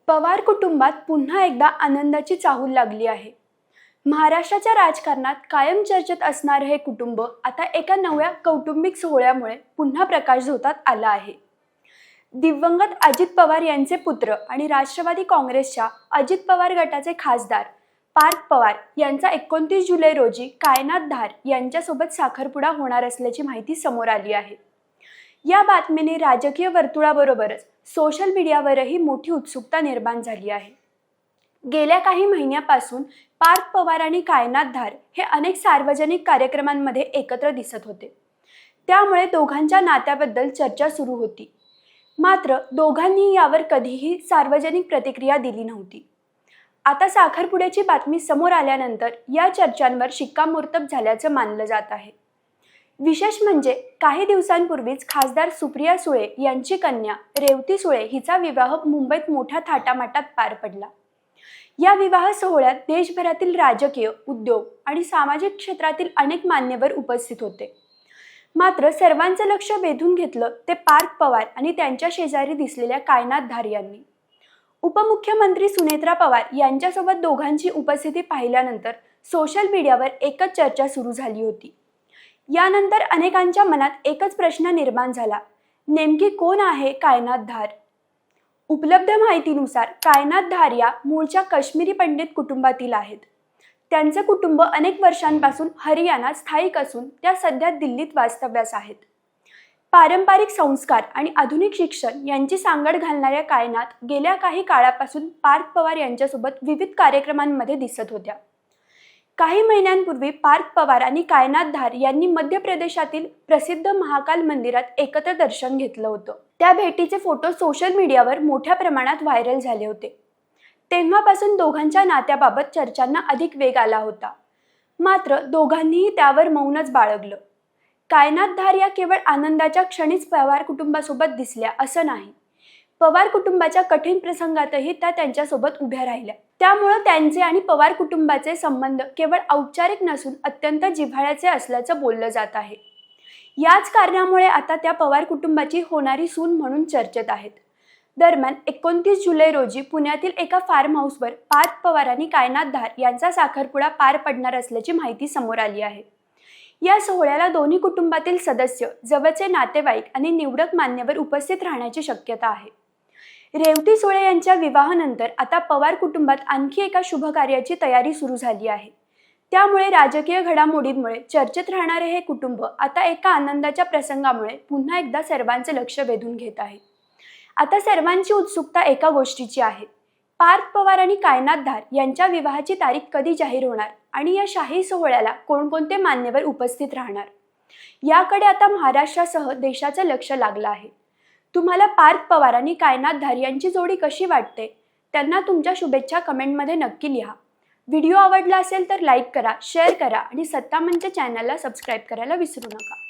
पवार कुटुंबात पुन्हा एकदा आनंदाची चाहूल लागली आहे. महाराष्ट्राच्या राजकारणात कायम चर्चेत असणारे हे कुटुंब आता एका नव्या कौटुंबिक सोहळ्यामुळे पुन्हा प्रकाशझोतात आला आहे. दिवंगत अजित पवार यांचे पुत्र आणि राष्ट्रवादी काँग्रेसच्या अजित पवार गटाचे खासदार पार्थ पवार यांचा 29 जुलै रोजी कायनात धार यांच्यासोबत साखरपुडा होणार असल्याची माहिती समोर आली आहे. या बातमीने राजकीय वर्तुळाबरोबरच सोशल मीडियावरही मोठी उत्सुकता निर्माण झाली आहे. गेल्या काही महिन्यापासून पार्थ पवार आणि कायनात धार हे अनेक सार्वजनिक कार्यक्रमांमध्ये एकत्र दिसत होते. त्यामुळे दोघांच्या नात्याबद्दल चर्चा सुरू होती. मात्र दोघांनी यावर कधीही सार्वजनिक प्रतिक्रिया दिली नव्हती. आता साखरपुड्याची बातमी समोर आल्यानंतर या चर्चांवर शिक्कामोर्तब झाल्याचं मानलं जात आहे. विशेष म्हणजे काही दिवसांपूर्वीच खासदार सुप्रिया सुळे यांची कन्या रेवती सुळे हिचा विवाह मुंबईत मोठ्या थाटामाटात पार पडला. या विवाह सोहळ्यात देशभरातील राजकीय, उद्योग आणि सामाजिक क्षेत्रातील अनेक मान्यवर उपस्थित होते. मात्र सर्वांचं लक्ष वेधून घेतलं ते पार्थ पवार आणि त्यांच्या शेजारी दिसलेल्या कायनात धार यांनी. उपमुख्यमंत्री सुनेत्रा पवार यांच्यासोबत दोघांची उपस्थिती पाहिल्यानंतर सोशल मीडियावर एकच चर्चा सुरू झाली होती. यानंतर अनेकांच्या मनात एकच प्रश्न निर्माण झाला, नेमकी कोण आहे कायनात धार? उपलब्ध माहितीनुसार कायनात धार या मूळच्या काश्मीरी पंडित कुटुंबातील आहेत. त्यांचे कुटुंब अनेक वर्षांपासून हरियाणात स्थायिक असून त्या सध्या दिल्लीत वास्तव्यास आहेत. पारंपरिक संस्कार आणि आधुनिक शिक्षण यांची सांगड घालणाऱ्या कायनात गेल्या काही काळापासून पार्थ पवार यांच्यासोबत विविध कार्यक्रमांमध्ये दिसत होत्या. काही महिन्यांपूर्वी पार्थ पवार आणि कायनात धार यांनी मध्य प्रदेशातील प्रसिद्ध महाकाल मंदिरात एकत्र दर्शन घेतलं होतं. त्या भेटीचे फोटो सोशल मीडियावर मोठ्या प्रमाणात व्हायरल झाले होते. तेव्हापासून दोघांच्या नात्याबाबत चर्चांना अधिक वेग आला होता. मात्र दोघांनीही त्यावर मौनच बाळगलं. कायनात धार या केवळ आनंदाच्या क्षणीच पवार कुटुंबासोबत दिसल्या असं नाही. पवार कुटुंबाच्या कठीण प्रसंगातही त्या त्यांच्यासोबत उभ्या राहिल्या. त्यामुळे त्यांचे आणि पवार कुटुंबाचे संबंध केवळ औपचारिक नसून अत्यंत जिव्हाळ्याचे असल्याचं बोललं जात आहे. याच कारणामुळे आता त्या पवार कुटुंबाची होणारी सून म्हणून चर्चेत आहेत. दरम्यान 29 जुलै रोजी पुण्यातील एका फार्म हाऊसवर पार्थ पवार आणि कायनात धार यांचा साखरपुडा पार पडणार असल्याची माहिती समोर आली आहे. या सोहळ्याला दोन्ही कुटुंबातील सदस्य, जवळचे नातेवाईक आणि निवडक मान्यवर उपस्थित राहण्याची शक्यता आहे. रेवती सुळे यांच्या विवाहानंतर आता पवार कुटुंबात आणखी एका शुभ कार्याची तयारी सुरू झाली आहे. त्यामुळे राजकीय घडामोडींमुळे चर्चेत राहणारे हे कुटुंब आता एका आनंदाच्या प्रसंगामुळे पुन्हा एकदा सर्वांचे लक्ष वेधून घेत आहे. आता सर्वांची उत्सुकता एका गोष्टीची आहे, पार्थ पवार आणि कायनात धार यांच्या विवाहाची तारीख कधी जाहीर होणार आणि या शाही सोहळ्याला कोणकोणते मान्यवर उपस्थित राहणार, याकडे आता महाराष्ट्रासह देशाचं लक्ष लागलं आहे. तुम्हाला पार्थ पवार आणि कायनात धार यांची जोडी कशी वाटते? त्यांना तुमच्या शुभेच्छा कमेंटमध्ये नक्की लिहा. व्हिडिओ आवडला असेल तर लाईक करा, शेअर करा आणि सत्ता मंच चॅनलला सबस्क्राईब करायला विसरू नका.